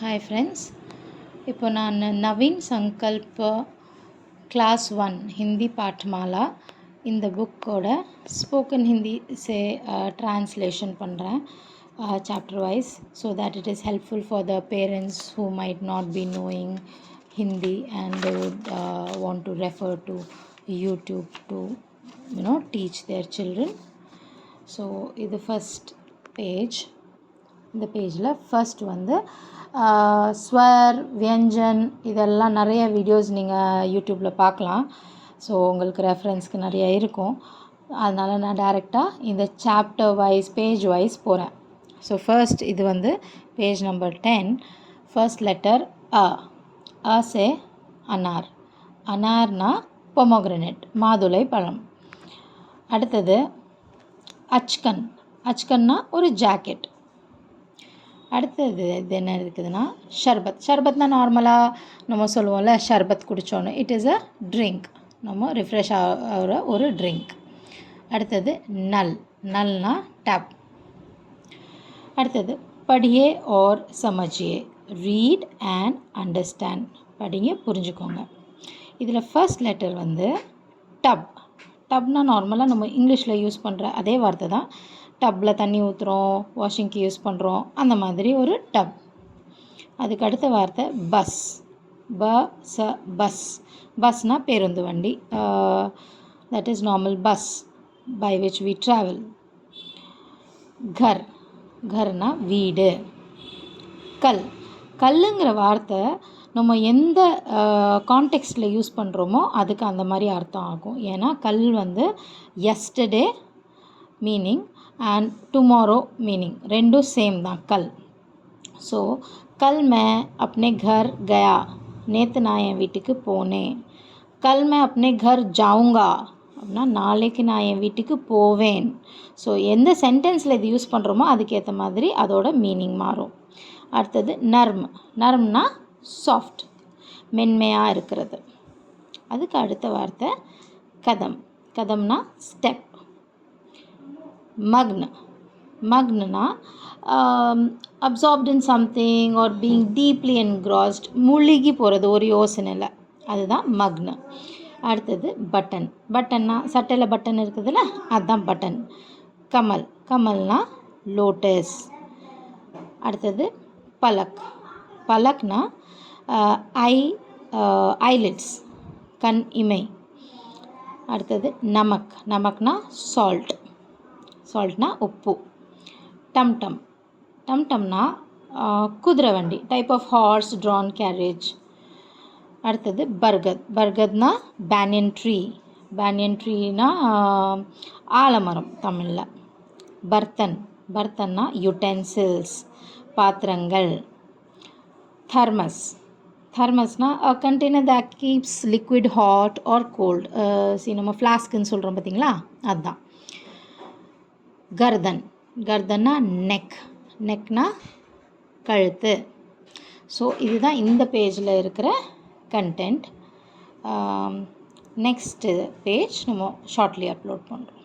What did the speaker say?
Hi friends, இப்போ நான் Naveen Sankalp class 1 Hindi Pathmala இந்த புக்கோட ஸ்போக்கன் ஹிந்தி ட்ரான்ஸ்லேஷன் பண்ணுறேன் chapter wise so that it is helpful for the parents who might not be knowing Hindi and they would want to refer to YouTube to teach their children. So இது first page. இந்த பேஜில் first வந்து ஸ்வர் வியஞ்சன் இதெல்லாம் நிறைய videos நீங்கள் யூடியூப்பில் பார்க்கலாம். So உங்களுக்கு ரெஃபரன்ஸ்க்கு நிறைய இருக்கும். அதனால் நான் டைரெக்டாக இந்த சாப்டர் வைஸ் பேஜ் வைஸ் போகிறேன். ஸோ ஃபர்ஸ்ட் இது வந்து பேஜ் நம்பர் 10. ஃபர்ஸ்ட் லெட்டர் அ சே அனார். அனார்னா பொமோகிரனேட் மாதுளை பழம். அடுத்தது அச்கன். அச்கன்னா ஒரு ஜாக்கெட். அடுத்தது இது என்ன இருக்குதுன்னா ஷர்பத். ஷர்பத்னா நார்மலாக நம்ம சொல்லுவோம்ல ஷர்பத் குடித்தோன்னு. It is a drink. நம்ம ரிஃப்ரெஷ் ஆகிற ஒரு ட்ரிங்க். அடுத்தது நல். நல்னா டேப். அடுத்தது படியே ஓர் சமஜியே. Read and understand. படிங்க புரிஞ்சுக்கோங்க. இதில் ஃபர்ஸ்ட் லெட்டர் வந்து டப். டப்னா நார்மலாக நம்ம இங்கிலீஷில் யூஸ் பண்ணுற அதே வார்த்தை தான். டப்பில் தண்ணி ஊற்றுறோம், வாஷிங்க்கு யூஸ் பண்ணுறோம், அந்த மாதிரி ஒரு டப். அதுக்கு அடுத்த வார்த்தை பஸ். பஸ். பஸ்னால் பேருந்து வண்டி. That is normal bus by which we travel. கர். கர்னா வீடு. கல். கல்லுங்கிற வார்த்தை நம்ம எந்த கான்டெக்ஸ்டில் யூஸ் பண்ணுறோமோ அதுக்கு அந்த மாதிரி அர்த்தம் ஆகும். ஏன்னா கல் வந்து yesterday meaning and tomorrow meaning ரெண்டும் சேம் தான் கல். ஸோ கல் மே அப்னே கர் கயா. நேற்று நான் என் வீட்டுக்கு போனேன். கல் மே அப்னே கர் ஜாவுங்கா அப்படின்னா நாளைக்கு நான் என் வீட்டுக்கு போவேன். ஸோ எந்த சென்டென்ஸில் இது யூஸ் பண்ணுறோமோ அதுக்கேற்ற மாதிரி அதோட மீனிங் மாறும். அடுத்தது நர்ம். நர்ம்னா சாஃப்ட், மென்மையாக இருக்கிறது. அதுக்கு அடுத்த வார்த்தை கதம். கதம்னா ஸ்டெப். மக்ன. மக்னா absorbed in something or being deeply engrossed. முழுகி போகிறது ஒரு யோசனையில், அதுதான் மக்ன. அடுத்தது பட்டன். பட்டன்னா சட்டையில் பட்டன் இருக்குதுல்ல, அதுதான் பட்டன். கமல். கமல்னா லோட்டஸ். அடுத்தது பலக். பலக்னா ஐலிட்ஸ், கண் இமை. அடுத்தது நமக். நமக்னா சால்ட். சால்ட்னா உப்பு. டம்டம். டம்டம்னா குதிரை வண்டி, type of horse drawn carriage. அடுத்தது பர்கத். பர்கத்னா பேனியன் ட்ரீ. பேனியன் ட்ரீனா ஆலமரம் தமிழில். பர்த்தன். பர்த்தன்னா யுட்டென்சில்ஸ், பாத்திரங்கள். தர்மஸ். தர்மஸ்னால் a container that keeps liquid hot or cold. நம்ம ஃப்ளாஸ்க்குன்னு சொல்கிறோம் பார்த்தீங்களா, அதுதான். கர்தன். கர்தன்னா நெக். நெக்னா கழுத்து. ஸோ இதுதான் இந்த பேஜில் இருக்கிற கண்டென்ட். நெக்ஸ்ட்டு பேஜ் நம்ம ஷார்ட்லி அப்லோட் பண்ணுறோம்.